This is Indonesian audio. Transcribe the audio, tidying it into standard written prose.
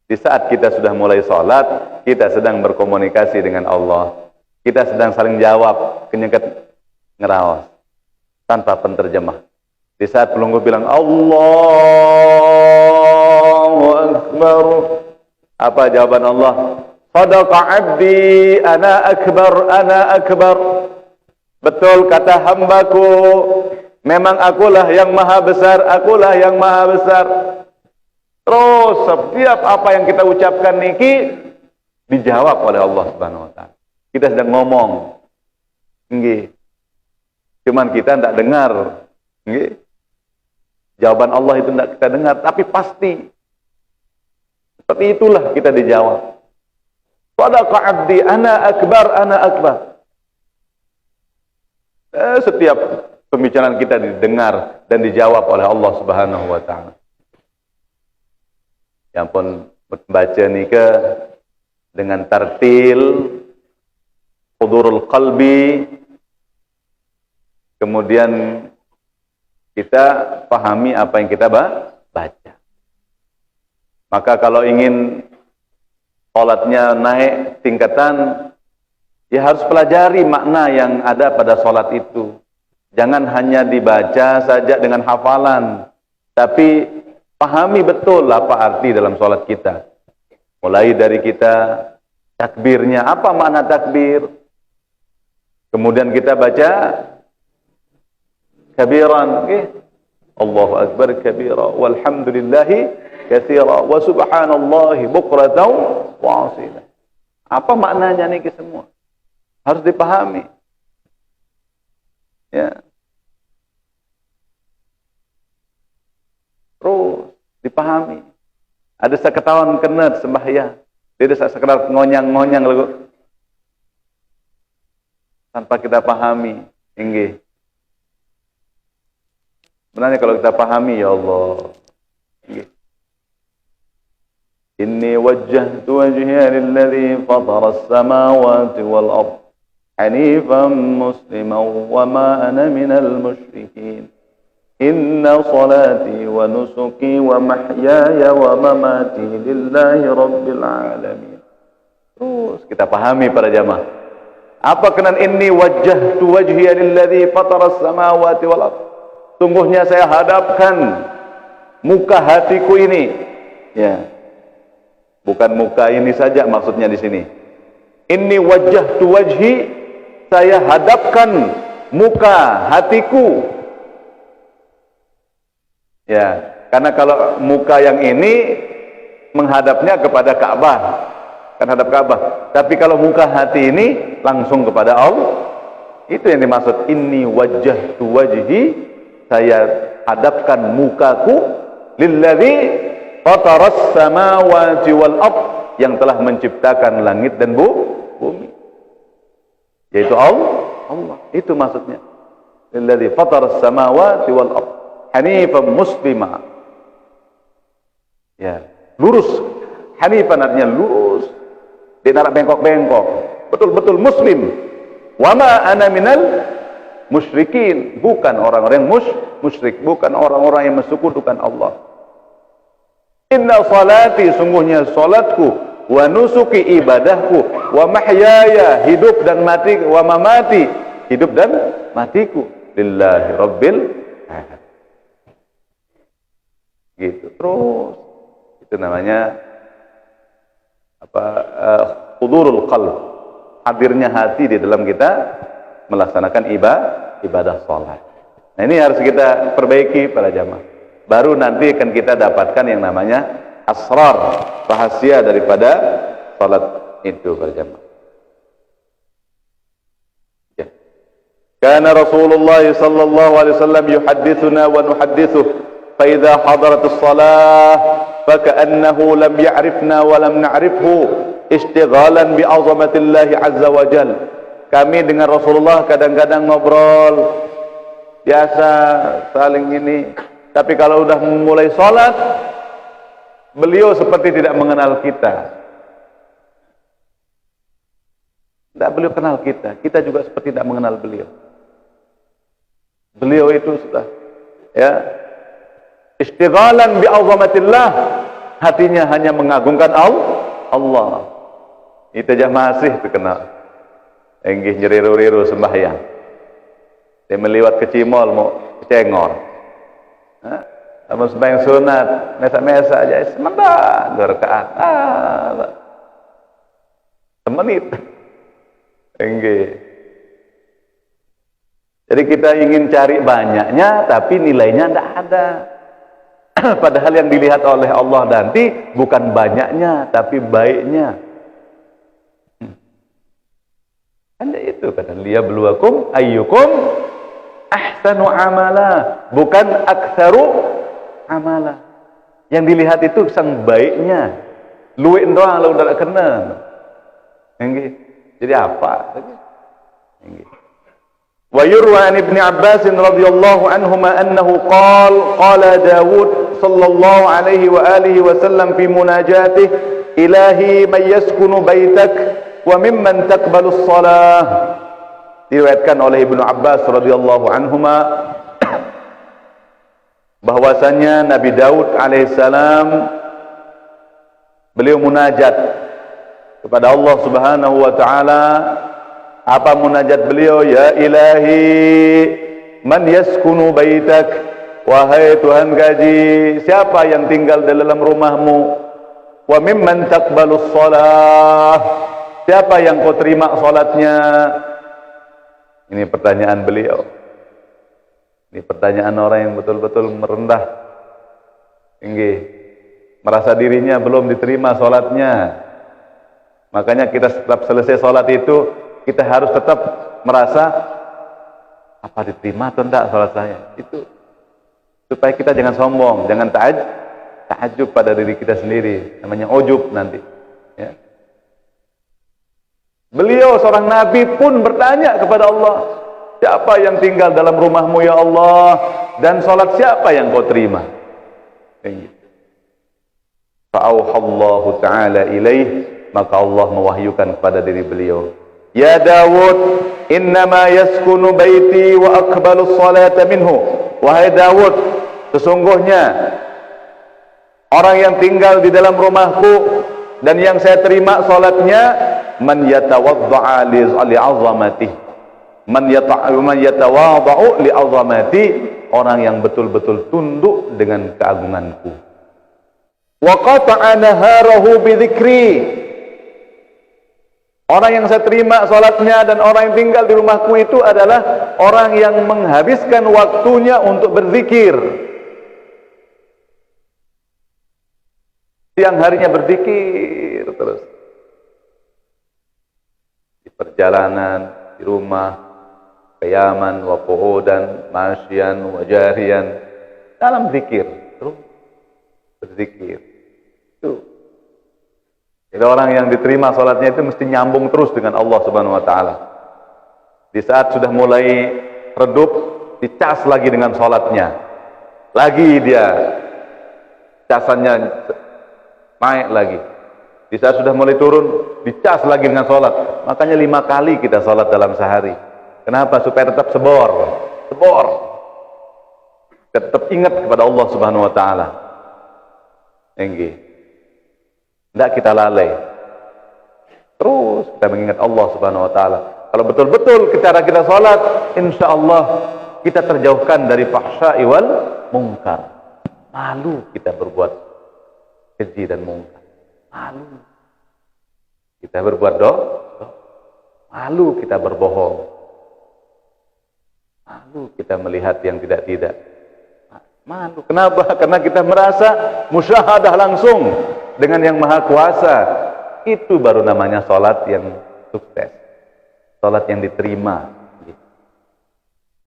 Di saat kita sudah mulai sholat, kita sedang berkomunikasi dengan Allah. Kita sedang saling jawab, kenyeket ngeraos, tanpa penterjemah. Di saat pelunggu bilang, Allahu Akbar. Apa jawaban Allah? Sadaqa abdi, ana akbar, ana akbar. Betul kata hambaku, memang akulah yang maha besar, akulah yang maha besar. Terus setiap apa yang kita ucapkan niki dijawab oleh Allah Subhanahu wa taala. Kita sedang ngomong. Nggih. Cuman kita tidak dengar. Nggih. Jawaban Allah itu tidak kita dengar, tapi pasti. Seperti itulah kita dijawab. Sadaqa abdi, ana akbar, ana akbar. Setiap pembicaraan kita didengar dan dijawab oleh Allah Subhanahu wa taala. Yang pun membaca nika dengan tartil, hudurul qalbi, kemudian kita pahami apa yang kita baca. Maka kalau ingin sholatnya naik tingkatan, ya harus pelajari makna yang ada pada sholat itu. Jangan hanya dibaca saja dengan hafalan, tapi pahami betul apa arti dalam sholat kita. Mulai dari kita takbirnya, apa makna takbir? Kemudian kita baca kabiran, Allahu Akbar kabira, walhamdulillahi katsira, wa subhanallahi bukratan wa asila. Apa maknanya nih semua? Harus dipahami. Ya. Terus dipahami. Ada seketahuan kena sembahyang. Tidak sekedar ngonyang-ngonyang lagu. Tanpa kita pahami. Inggih. Sebenarnya kalau kita pahami, ya Allah. Inggih. Inni wajjahtu wajhiya lilladzi fatara as-samawati wal ardh hanifan musliman wa ma ana minal musyrikin. Inna salati wa nusuki wa mahyaya wa mamati lillahi rabbil alamin. Terus kita pahami para jamaah. Apa kenan inni wajjahtu wajhiya lilladzi fatara as-samawati wal ardh. Sungguhnya saya hadapkan muka hatiku ini. Ya. Bukan muka ini saja maksudnya di sini. Inni wajjahtu wajhi, saya hadapkan muka hatiku. Ya, karena kalau muka yang ini menghadapnya kepada Ka'bah, kan hadap Ka'bah. Tapi kalau muka hati ini langsung kepada Allah. Itu yang dimaksud inni wajjahtu wajhi, saya hadapkan mukaku lilladzi fataras samawati wal ardh, yang telah menciptakan langit dan bumi. Yaitu Allah. Itu maksudnya. Lilladzi fataras samawati wal ardh hanifan muslima. Ya, lurus. Hanifan artinya lurus. Dia narak bengkok-bengkok. Betul-betul muslim. Wa ma ana minal musyrikin. Bukan orang-orang yang musyrik, bukan orang-orang yang mensekutukan Allah. Inna salati, sungguhnya salatku, wa nusuki, ibadahku, wa mahyaya, hidup dan mati, wa mamati, hidup dan matiku, lillahi rabbil alamin. Gitu terus. Itu namanya apa? Hudurul qalb, hadirnya hati di dalam kita melaksanakan ibadah salat. Nah, ini harus kita perbaiki para jamaah. Baru nanti akan kita dapatkan yang namanya asrar, rahasia daripada salat itu para jamaah. Ya. Kana Rasulullah sallallahu alaihi wasallam yuhadditsuna wa nuhadditsuh fa idza hadaratus shalah fa ka'annahu lam ya'rifna wa lam na'rifhu istighalan bi 'azamatillahi 'azza wa jalla. Kami dengan Rasulullah kadang-kadang ngobrol biasa saling ini, tapi kalau udah mulai sholat, beliau seperti tidak mengenal kita. Tidak, beliau kenal kita. Kita juga seperti tidak mengenal beliau. Beliau itu sudah, ya, istighalan bi 'azamatillah, hatinya hanya mengagungkan Allah. Itu aja masih terkenal. Enggih nyeriru-riru sembahyang. Dia meliwat ke Cimol mau cengor. Sama sembahyang sunat, mesa-mesa aja sebentar 2 rakaat. Semenit. Enggih. Jadi kita ingin cari banyaknya tapi nilainya tidak ada. Padahal yang dilihat oleh Allah nanti bukan banyaknya tapi baiknya. Hanya itu kata liyabluwakum ayyukum ahsanu amala, bukan aktsaru amala. Yang dilihat itu sang baiknya. Luwih doang lu ndak kena. Nggih. Jadi apa? Nggih. Wa yurwa an Ibnu Abbas radhiyallahu anhuma annahu qala Dawud sallallahu alaihi wa alihi wasallam fi munajatih ilahi man yaskunu baitak wa mimman taqbalu shalah. Diriwayatkan oleh Ibnu Abbas radhiyallahu anhuma bahwasanya Nabi Daud alaihissalam beliau munajat kepada Allah Subhanahu wa taala. Apa munajat beliau? Ya ilahi man yaskunu baitak, wahai Tuhan gaji, siapa yang tinggal di dalam rumahmu? Wa mimman taqbalus shalah, siapa yang kau terima salatnya? Ini pertanyaan beliau. Ini pertanyaan orang yang betul-betul merendah. Nggih. Merasa dirinya belum diterima salatnya. Makanya kita setelah selesai salat itu kita harus tetap merasa apa diterima atau enggak salat saya. Itu supaya kita jangan sombong, jangan ta'ajjub pada diri kita sendiri. Namanya ujub nanti. Ya. Beliau seorang nabi pun bertanya kepada Allah, siapa yang tinggal dalam rumahmu ya Allah, dan salat siapa yang kau terima? Fa'auhallahu ta'ala ilaih, maka Allah mewahyukan kepada diri beliau, ya Dawud, innama yaskunu baiti wa aqbalu salata minhu. Wahai Dawud, sesungguhnya orang yang tinggal di dalam rumahku dan yang saya terima salatnya, man yatawadda'a li'azamati, man yatawada'u li'azamati, orang yang betul-betul tunduk dengan keagunganku. Wa qata'a naharahu bidzikri, orang yang saya terima salatnya dan orang yang tinggal di rumahku itu adalah orang yang menghabiskan waktunya untuk berzikir. Siang harinya berzikir terus. Di perjalanan, di rumah, qiyaman wa qu'udan, masyan wa jariyan, dalam zikir, terus berzikir. Itu. Jadi orang yang diterima salatnya itu mesti nyambung terus dengan Allah Subhanahu wa taala. Di saat sudah mulai redup, dicas lagi dengan salatnya. Lagi dia casannya naik lagi. Di saat sudah mulai turun, dicas lagi dengan salat. Makanya 5 kali kita salat dalam sehari. Kenapa? Supaya tetap sebor. Tetap ingat kepada Allah Subhanahu wa taala. Nggih. Tidak kita lalai. Terus kita mengingat Allah Subhanahu wa taala. Kalau betul-betul cara kita salat, insyaallah kita terjauhkan dari fahsya'i wal munkar. Malu kita berbuat keji dan mungkar. Malu. Kita berbuat dosa. Malu kita berbohong. Malu kita melihat yang tidak-tidak. Malu. Kenapa? Karena kita merasa musyahadah langsung dengan yang maha kuasa. Itu baru namanya salat yang sukses, salat yang diterima.